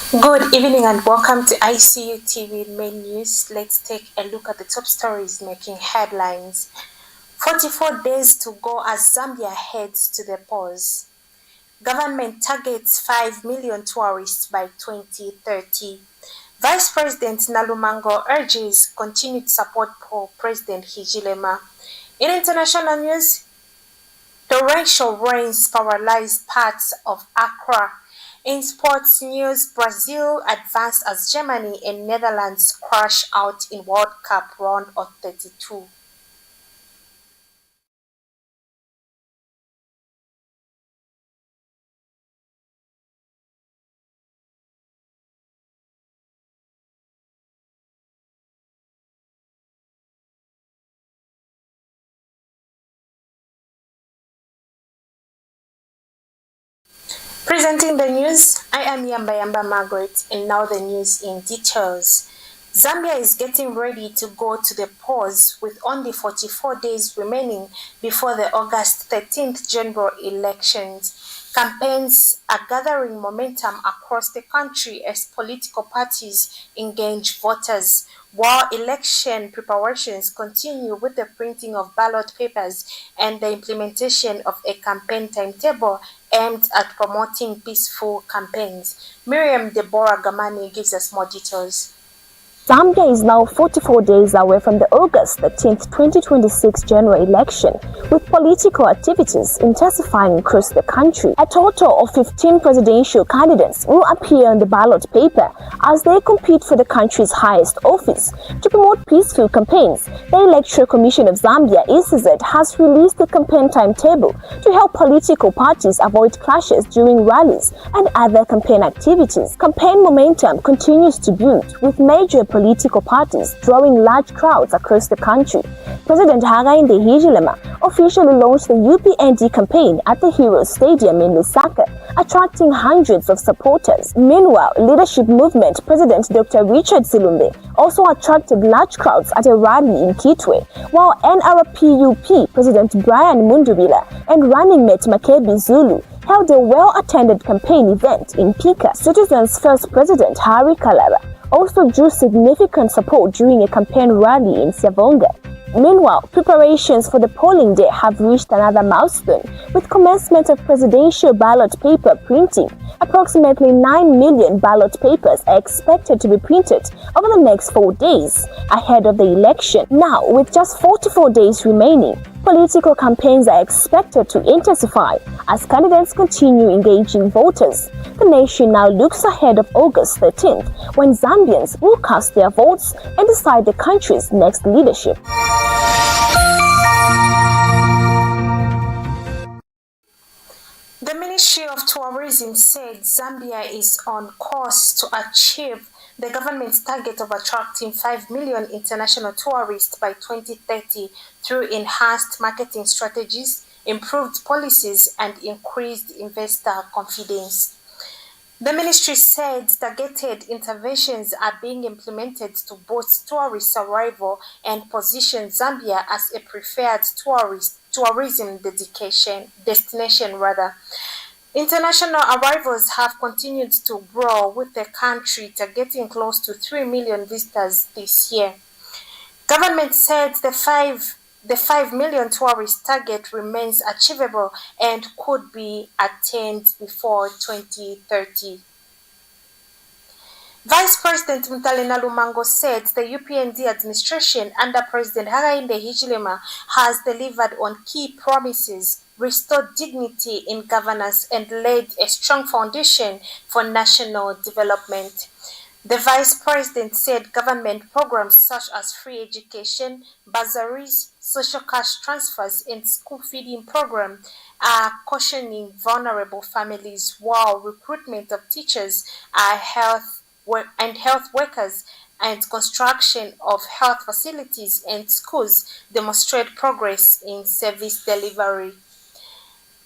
Good evening and welcome to ICU TV main news. Let's take a look at the top stories making headlines. 44 days to go as Zambia heads to the pause. Government targets 5 million tourists by 2030. Vice President Nalumango urges continued support for President Hichilema. In international news, torrential rains paralyzed parts of Accra. In sports news, Brazil advanced as Germany and Netherlands crash out in World Cup round of 32. Presenting the news, I am Yamba Margaret, and now the news in details. Zambia is getting ready to go to the pause with only 44 days remaining before the August 13th general elections. Campaigns are gathering momentum across the country as political parties engage voters, while election preparations continue with the printing of ballot papers and the implementation of a campaign timetable aimed at promoting peaceful campaigns. Miriam Deborah Gamani gives us more details. Zambia is now 44 days away from the August 13, 2026 general election, with political activities intensifying across the country. A total of 15 presidential candidates will appear on the ballot paper as they compete for the country's highest office. To promote peaceful campaigns, the Electoral Commission of Zambia, ECZ, has released a campaign timetable to help political parties avoid clashes during rallies and other campaign activities. Campaign momentum continues to build, with major political parties drawing large crowds across the country. President Hichilema officially launched the UPND campaign at the Heroes Stadium in Lusaka, attracting hundreds of supporters. Meanwhile, Leadership Movement President Dr. Richard Silumbe also attracted large crowds at a rally in Kitwe, while NRPUP President Brian Mundubila and running mate Makebi Zulu held a well-attended campaign event in Pika. Citizens First President Harry Kalaba also drew significant support during a campaign rally in Savonga. Meanwhile, preparations for the polling day have reached another milestone, with commencement of presidential ballot paper printing. Approximately 9 million ballot papers are expected to be printed over the next 4 days ahead of the election. Now, with just 44 days remaining, political campaigns are expected to intensify as candidates continue engaging voters. The nation now looks ahead of August 13th, when Zambians will cast their votes and decide the country's next leadership. The Ministry of Tourism said Zambia is on course to achieve the government's target of attracting 5 million international tourists by 2030 through enhanced marketing strategies, improved policies, and increased investor confidence. The ministry said targeted interventions are being implemented to boost tourist arrival and position Zambia as a preferred tourism destination. International arrivals have continued to grow, with the country targeting close to 3 million visitors this year. Government said the 5 million tourist target remains achievable and could be attained before 2030. Vice President Nalumango said the UPND administration under President Hichilema has delivered on key promises, restored dignity in governance, and laid a strong foundation for national development. The Vice President said government programs such as free education, bursaries, social cash transfers, and school feeding program are cushioning vulnerable families, while recruitment of teachers health workers and construction of health facilities and schools demonstrate progress in service delivery.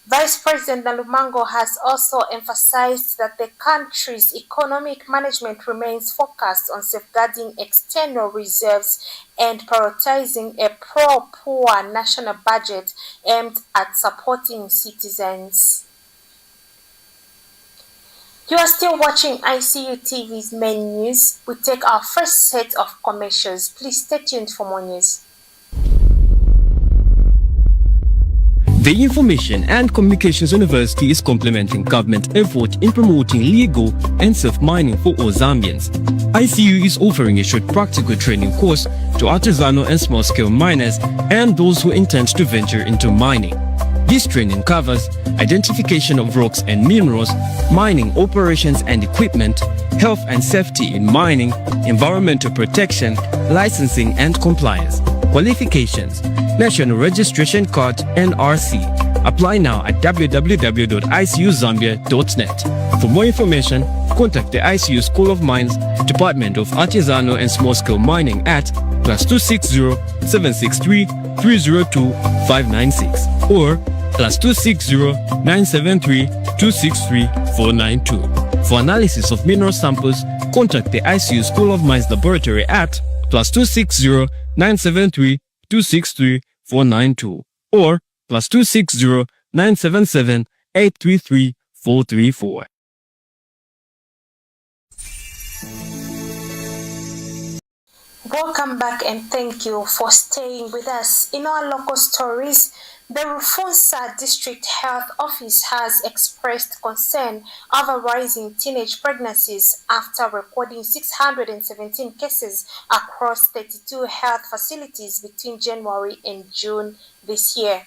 Vice President Nalumango has also emphasized that the country's economic management remains focused on safeguarding external reserves and prioritizing a pro-poor national budget aimed at supporting citizens. You are still watching ICU TV's main news. We take our first set of commercials. Please stay tuned for more news. The Information and Communications University is complementing government effort in promoting legal and safe mining for all Zambians. ICU is offering a short practical training course to artisanal and small-scale miners and those who intend to venture into mining. This training covers identification of rocks and minerals, mining operations and equipment, health and safety in mining, environmental protection, licensing and compliance. Qualifications: National Registration Card NRC. Apply now at www.icuzambia.net. For more information, contact the ICU School of Mines, Department of Artisanal and Small-Scale Mining at +260 763 302 596 or +260 973 263 492. For analysis of mineral samples, contact the ICU School of Mines Laboratory at +260 973 263 492 or +260 977 833 434. Welcome back and thank you for staying with us. In our local stories, the Rufunsa District Health Office has expressed concern over rising teenage pregnancies after recording 617 cases across 32 health facilities between January and June this year.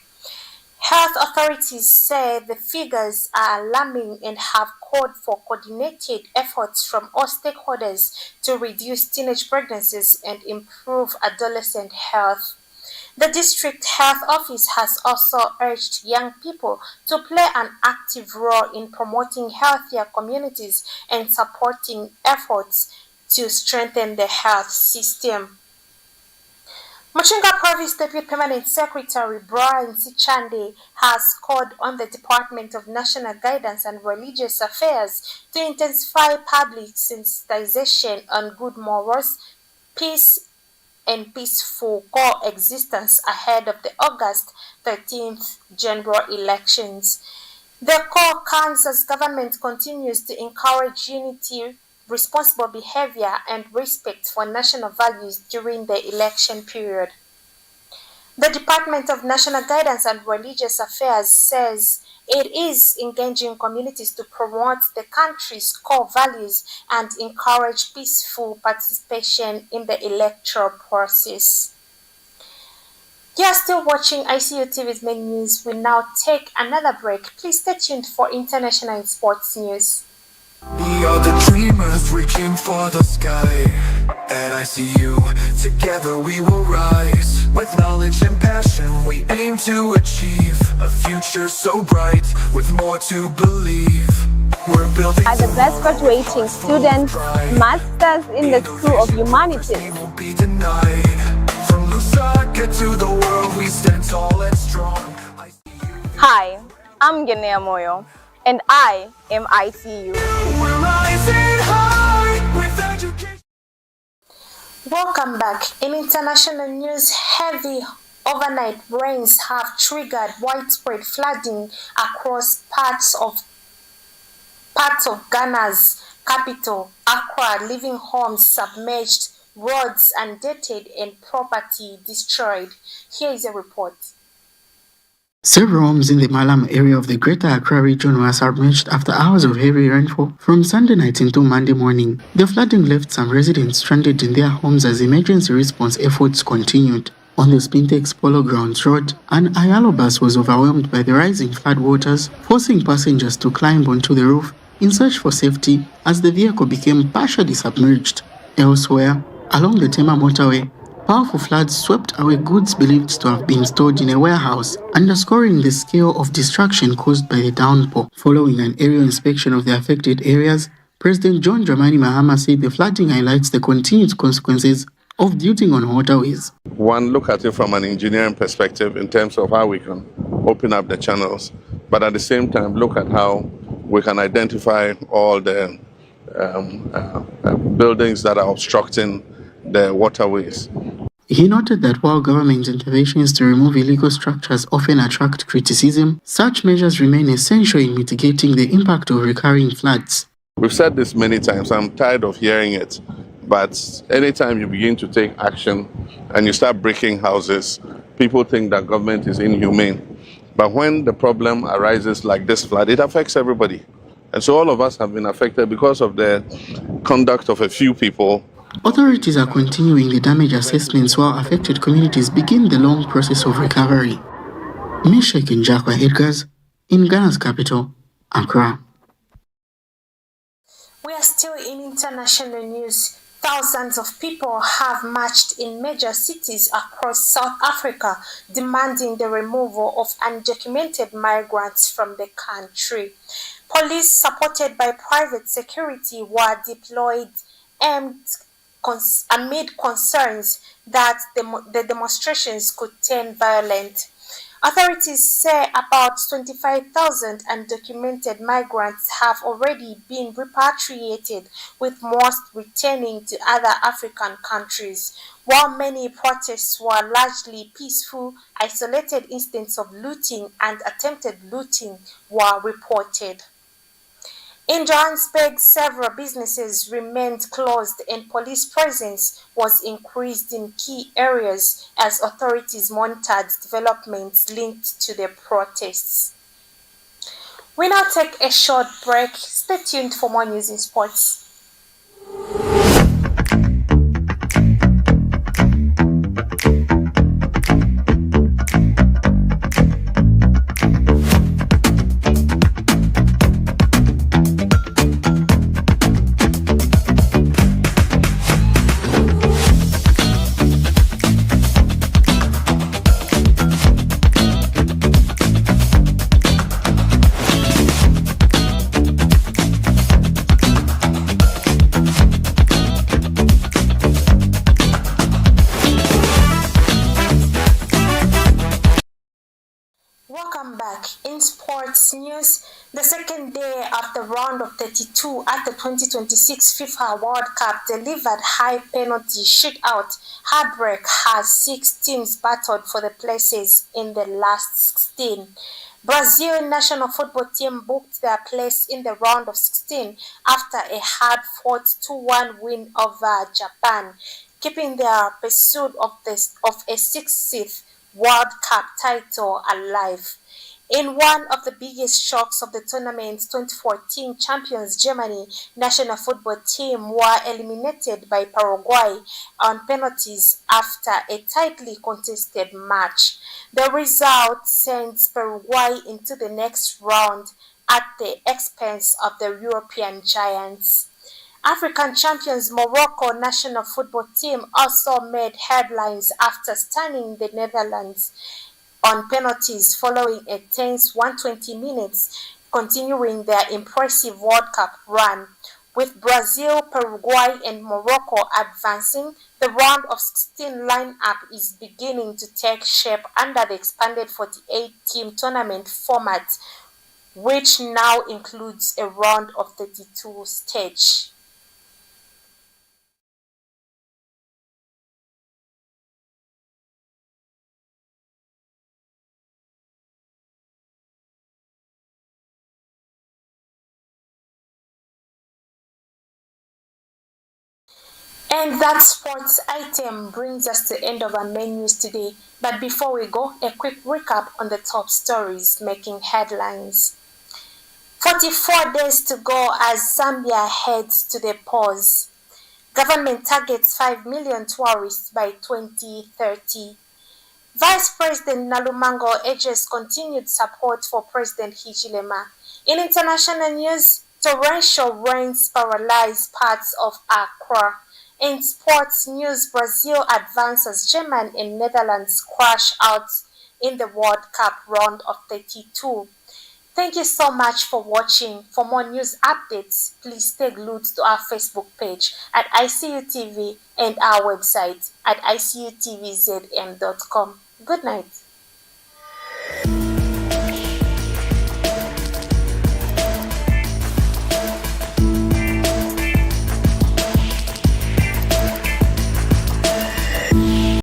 Health authorities say the figures are alarming and have called for coordinated efforts from all stakeholders to reduce teenage pregnancies and improve adolescent health. The District Health Office has also urged young people to play an active role in promoting healthier communities and supporting efforts to strengthen the health system. Machinga Province Deputy Permanent Secretary Brian Sichande has called on the Department of National Guidance and Religious Affairs to intensify public sensitization on good morals, peace, and peaceful coexistence ahead of the August 13th general elections. The Kansas government continues to encourage unity, responsible behavior, and respect for national values during the election period. The Department of National Guidance and Religious Affairs says it is engaging communities to promote the country's core values and encourage peaceful participation in the electoral process. You are still watching ICU TV's main news. We now take another break. Please stay tuned for international and sports news. We are the dreamers reaching for the sky. At ICU, together we will rise. With knowledge and passion, we aim to achieve a future so bright, with more to believe. We're building. As a best graduating student, Masters in the School of Humanities. Will be denied. From Lusaka to the world, we stand tall and strong. Hi, I'm Genea Moyo, and I am ICU. We're rising high with education. Welcome back. In international news, heavy overnight rains have triggered widespread flooding across parts of Ghana's capital, Accra, leaving homes submerged, roads undated, and property destroyed. Here is a report. Several homes in the Malam area of the Greater Accra region were submerged after hours of heavy rainfall from Sunday night into Monday morning. The flooding left some residents stranded in their homes as emergency response efforts continued. On the Spintex Polo Grounds Road, an Ayalo bus was overwhelmed by the rising floodwaters, forcing passengers to climb onto the roof in search for safety as the vehicle became partially submerged. Elsewhere, along the Tema motorway, powerful floods swept away goods believed to have been stored in a warehouse, underscoring the scale of destruction caused by the downpour. Following an aerial inspection of the affected areas, President John Dramani Mahama said the flooding highlights the continued consequences of building on waterways. One, look at it from an engineering perspective in terms of how we can open up the channels, but at the same time look at how we can identify all the buildings that are obstructing the waterways. He noted that while government interventions to remove illegal structures often attract criticism, such measures remain essential in mitigating the impact of recurring floods. We've said this many times, I'm tired of hearing it. But anytime you begin to take action and you start breaking houses, people think that government is inhumane. But when the problem arises like this flood, it affects everybody. And so all of us have been affected because of the conduct of a few people. Authorities are continuing the damage assessments while affected communities begin the long process of recovery. Meshach Njakwa Edgars in Ghana's capital, Accra. We are still in international news. Thousands of people have marched in major cities across South Africa demanding the removal of undocumented migrants from the country. Police, supported by private security, were deployed amid concerns that the demonstrations could turn violent. Authorities say about 25,000 undocumented migrants have already been repatriated, with most returning to other African countries. While many protests were largely peaceful, isolated incidents of looting and attempted looting were reported. In Johannesburg, several businesses remained closed and police presence was increased in key areas as authorities monitored developments linked to the protests. We now take a short break. Stay tuned for more news in sports. Welcome back. In sports news, the second day of the round of 32 at the 2026 FIFA World Cup delivered high penalty shootout heartbreak as 6 teams battled for the places in the last 16. Brazil national football team booked their place in the round of 16 after a hard-fought 2-1 win over Japan, keeping their pursuit of a 60th World Cup title alive. In one of the biggest shocks of the tournament's 2014 champions Germany national football team were eliminated by Paraguay on penalties after a tightly contested match. The result sends Paraguay into the next round at the expense of the European giants. African champions Morocco national football team also made headlines after stunning the Netherlands on penalties following a tense 120 minutes, continuing their impressive World Cup run. With Brazil, Paraguay, and Morocco advancing, the round of 16 lineup is beginning to take shape under the expanded 48-team tournament format, which now includes a round of 32 stage. And that sports item brings us to the end of our main news today. But before we go, a quick recap on the top stories making headlines. 44 days to go as Zambia heads to the polls. Government targets 5 million tourists by 2030. Vice President Nalumango urges continued support for President Hichilema. In international news, torrential rains paralyze parts of Accra. In sports news, Brazil advances Germany and Netherlands crash out in the World Cup round of 32. Thank you so much for watching. For more news updates, please stay glued to our Facebook page at ICU TV and our website at icutvzm.com. Good night.